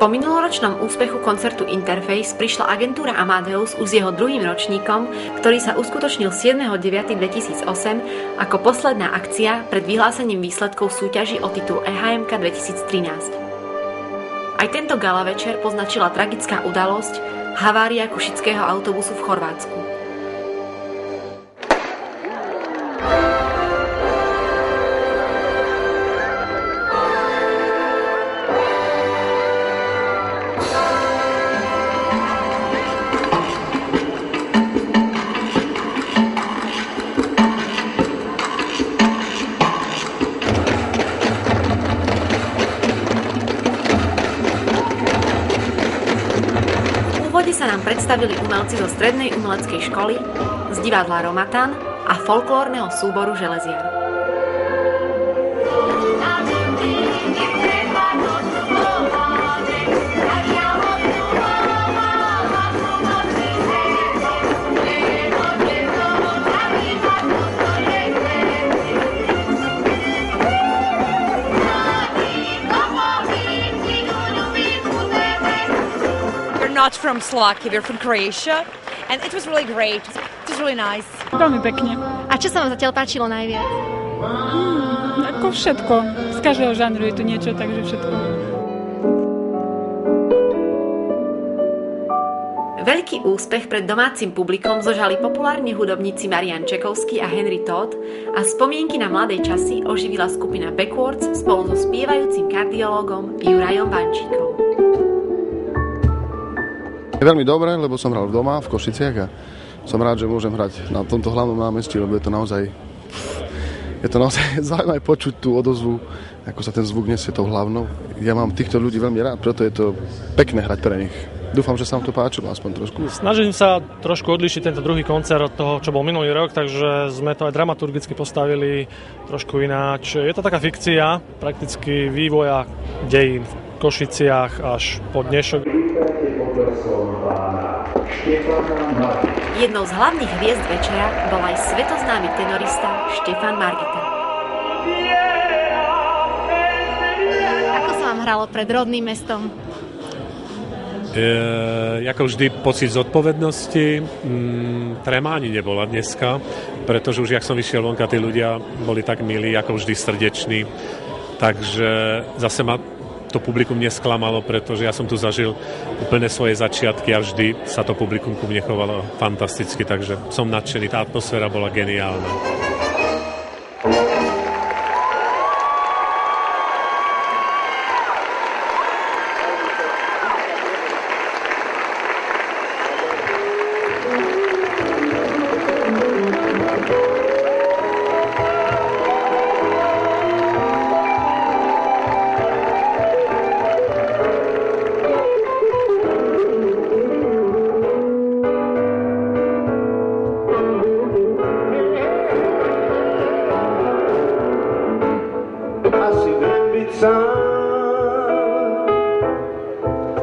Po minuloročnom úspechu koncertu Interface prišla agentúra Amadeus už s jeho druhým ročníkom, ktorý sa uskutočnil 7.9.2008 ako posledná akcia pred vyhlásením výsledkov súťaži o titul EHMK 2013. Aj tento gala večer poznačila tragická udalosť, havária košického autobusu v Chorvátsku. Sa nám predstavili umelci zo Strednej umeleckej školy, z divadla Romatan a folklórneho súboru Železiar. Not from Slovakia, we're from Croatia, and it was really great. It was really nice. Veľmi pekne. A čo sa vám zatiaľ páčilo najviac? Ako všetko. Z každého žánru je tu niečo, takže všetko. Veľký úspech pred domácim publikom zožali populárni hudobníci Marian Čekovský a Henry Todd a spomienky na mladé časy oživila skupina Backwards spolu so spievajúcim kardiológom Jurajom Vančíkom. Veľmi dobre, lebo som hral doma v Košiciach a som rád, že môžem hrať na tomto hlavnom námestí, lebo je to naozaj zaujímavé počuť tú odozvu, ako sa ten zvuk nesie tou hlavnou. Ja mám týchto ľudí veľmi rád, preto je to pekné hrať pre nich. Dúfam, že sa vám to páčilo aspoň trošku. Snažím sa trošku odlíšiť tento druhý koncert od toho, čo bol minulý rok, takže sme to aj dramaturgicky postavili trošku ináč. Je to taká fikcia, prakticky vývoja dejín v Košiciach až po dnešok. Jednou z hlavných hviezd večera bol aj svetoznámy tenorista Štefan Margita. Ako sa vám hralo pred rodným mestom? Ako vždy pocit zodpovednosti, tréma ani nebola dneska, pretože už jak som vyšiel vonka, tí ľudia boli tak milí, ako vždy srdeční, takže zase ma to publikum nesklamalo, pretože ja som tu zažil úplne svoje začiatky a vždy sa to publikum ku mne chovalo fantasticky, takže som nadšený, tá atmosféra bola geniálna.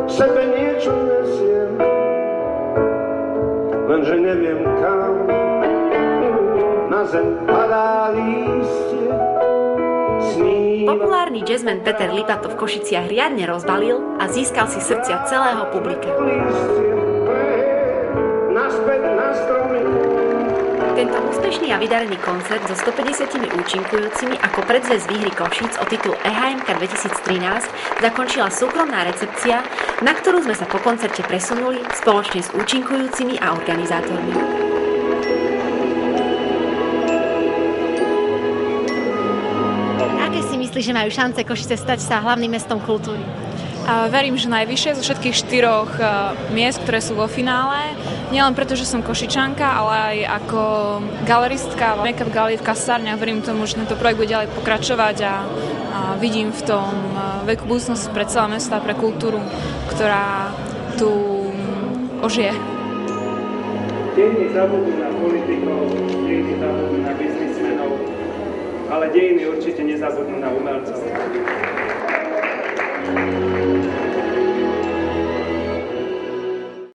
Sebe niečo nesiem, lenže neviem kam. Na zem padá lístie, sníva. Populárny jazzman Peter Lipa to v Košiciach riadne rozbalil a získal si srdcia celého publika. Naspäť na stromy. Tento úspešný a vydarený koncert so 150 účinkujúcimi ako predzvesť výhry Košíc o titul EHMK 2013 zakončila súkromná recepcia, na ktorú sme sa po koncerte presunuli spoločne s účinkujúcimi a organizátormi. Aké si myslíš, že majú šance Košice stať sa hlavným mestom kultúry? Verím, že najvyššie zo všetkých 4 miest, ktoré sú vo finále. Nielen preto, že som Košičanka, ale aj ako galeristka v Make-up Gallery v kasárniach. Verím tomu, že tento projekt bude ďalej pokračovať a vidím v tom veľkú budúcnosť pre celé mesto a pre kultúru, ktorá tu ožije. Dejiny zabudnú na politikov, dejiny zabudnú na biznismenov, ale dejiny určite nezabudnú na umelcov.